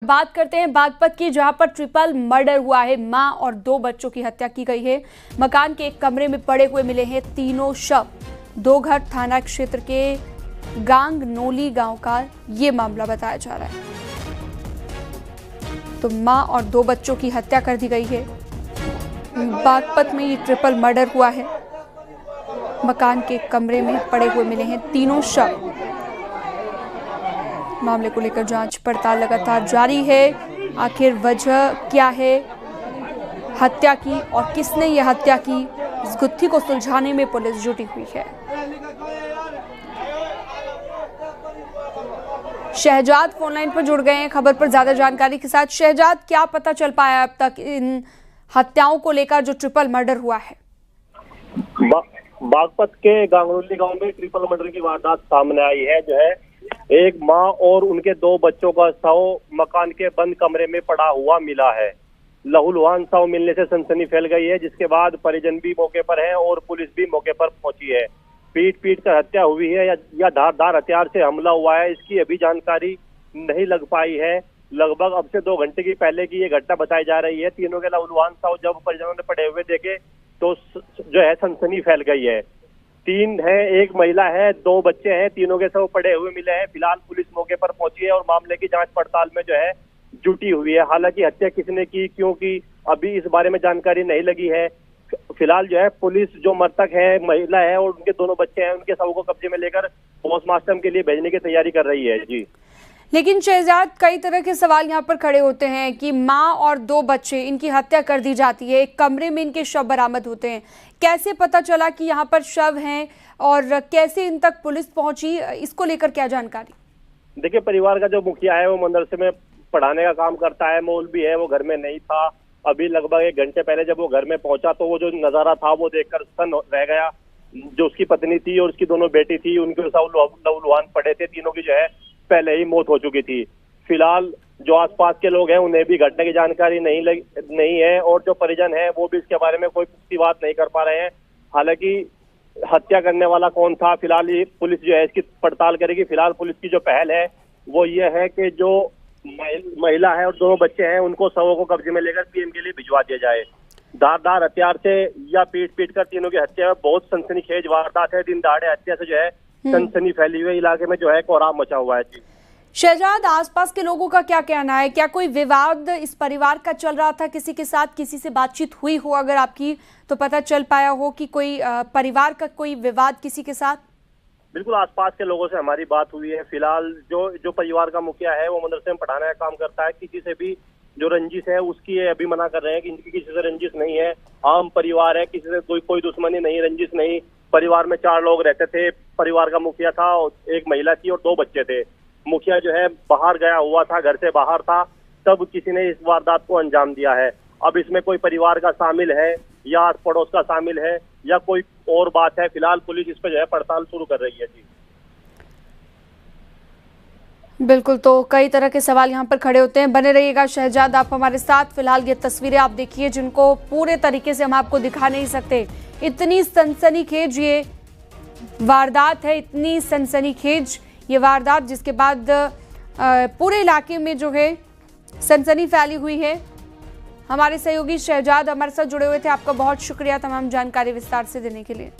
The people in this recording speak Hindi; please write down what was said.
बात करते हैं बागपत की, जहां पर ट्रिपल मर्डर हुआ है। मां और 2 बच्चों की हत्या की गई है। मकान के एक कमरे में पड़े हुए मिले हैं तीनों शव। दोघर थाना क्षेत्र के गांग नोली गांव का ये मामला बताया जा रहा है। तो मां और 2 बच्चों की हत्या कर दी गई है। बागपत में ये ट्रिपल मर्डर हुआ है। मकान के कमरे में पड़े हुए मिले हैं तीनों शव। मामले को लेकर जांच पड़ताल लगातार जारी है। आखिर वजह क्या है हत्या की और किसने यह हत्या की, इस गुत्थी को सुलझाने में पुलिस जुटी हुई है। शहजाद फोनलाइन पर जुड़ गए हैं खबर पर ज्यादा जानकारी के साथ। शहजाद, क्या पता चल पाया अब तक इन हत्याओं को लेकर जो ट्रिपल मर्डर हुआ है? बागपत के गांगनोली गांव में ट्रिपल मर्डर की वारदात सामने आई है। जो है एक मां और उनके 2 बच्चों का शव मकान के बंद कमरे में पड़ा हुआ मिला है। लहूलुहान शव मिलने से सनसनी फैल गई है, जिसके बाद परिजन भी मौके पर है और पुलिस भी मौके पर पहुंची है। पीट कर हत्या हुई है या धारदार हथियार से हमला हुआ है, इसकी अभी जानकारी नहीं लग पाई है। लगभग अब से 2 घंटे की पहले की ये घटना बताई जा रही है। तीनों के लहूलुहान शव जब परिजनों ने पड़े हुए देखे तो जो है सनसनी फैल गई है। 3 है, एक महिला है, 2 बच्चे हैं, तीनों के शव पड़े हुए मिले हैं। फिलहाल पुलिस मौके पर पहुंची है और मामले की जांच पड़ताल में जो है जुटी हुई है। हालांकि हत्या किसने की, क्योंकि अभी इस बारे में जानकारी नहीं लगी है। फिलहाल जो है पुलिस जो मृतक है महिला है और उनके दोनों बच्चे हैं, उनके शव को कब्जे में लेकर पोस्टमार्टम के लिए भेजने की तैयारी कर रही है। जी, लेकिन शहजाद, कई तरह के सवाल यहाँ पर खड़े होते हैं कि माँ और 2 बच्चे, इनकी हत्या कर दी जाती है, एक कमरे में इनके शव बरामद होते हैं। कैसे पता चला कि यहाँ पर शव हैं और कैसे इन तक पुलिस पहुंची, इसको लेकर क्या जानकारी? देखिए, परिवार का जो मुखिया है वो मदरसे में पढ़ाने का काम करता है, मौलवी है, वो घर में नहीं था। अभी लगभग 1 घंटे पहले जब वो घर में पहुंचा तो वो जो नजारा था वो देखकर स्तन रह गया। जो उसकी पत्नी थी और उसकी दोनों बेटी थी, उनके सब लहूलुहान पड़े थे। तीनों की जो है पहले ही मौत हो चुकी थी। फिलहाल जो आसपास के लोग हैं उन्हें भी घटना की जानकारी नहीं है और जो परिजन है वो भी इसके बारे में कोई पुष्टि बात नहीं कर पा रहे हैं। हालांकि हत्या करने वाला कौन था, फिलहाल ये पुलिस जो है इसकी पड़ताल करेगी। फिलहाल पुलिस की जो पहल है वो ये है कि जो महिला है और 2 बच्चे हैं उनको शवों को कब्जे में लेकर पीएम के लिए भिजवा दिया जाए। धारदार हथियार से या पीट कर तीनों की हत्या बहुत सनसनीखेज वारदात है। दिन दहाड़े हत्या से जो है सनसनी फैली हुई इलाके में जो है कोहराम मचा हुआ है। जी शहजाद, आसपास के लोगों का क्या कहना है? क्या कोई विवाद इस परिवार का चल रहा था किसी के साथ? किसी से बातचीत हुई हो अगर आपकी, तो पता चल पाया हो कि कोई परिवार का कोई विवाद किसी के साथ? बिल्कुल, आसपास के लोगों से हमारी बात हुई है। फिलहाल जो परिवार का मुखिया है वो मदरसे में पढ़ाने का काम करता है। किसी से भी जो रंजिश है उसकी अभी मना कर रहे हैं कि इनकी किसी से रंजिश नहीं है। आम परिवार है, किसी से कोई दुश्मनी नहीं, रंजिश नहीं। परिवार में 4 लोग रहते थे। परिवार का मुखिया था, एक महिला थी और 2 बच्चे थे। मुखिया जो है बाहर गया हुआ था, घर से बाहर था, तब किसी ने इस वारदात को अंजाम दिया है। अब इसमें कोई परिवार का शामिल है या आस पड़ोस का शामिल है या कोई और बात है, फिलहाल पुलिस इस पर जो है पड़ताल शुरू कर रही है। जी बिल्कुल, तो कई तरह के सवाल यहाँ पर खड़े होते हैं। बने रहिएगा शहजाद आप हमारे साथ। फिलहाल ये तस्वीरें आप देखिए जिनको पूरे तरीके से हम आपको दिखा नहीं सकते। इतनी सनसनीखेज ये वारदात है, इतनी सनसनीखेज ये वारदात, जिसके बाद पूरे इलाके में जो है सनसनी फैली हुई है। हमारे सहयोगी शहजाद हमारे साथ जुड़े हुए थे। आपका बहुत शुक्रिया तमाम जानकारी विस्तार से देने के लिए।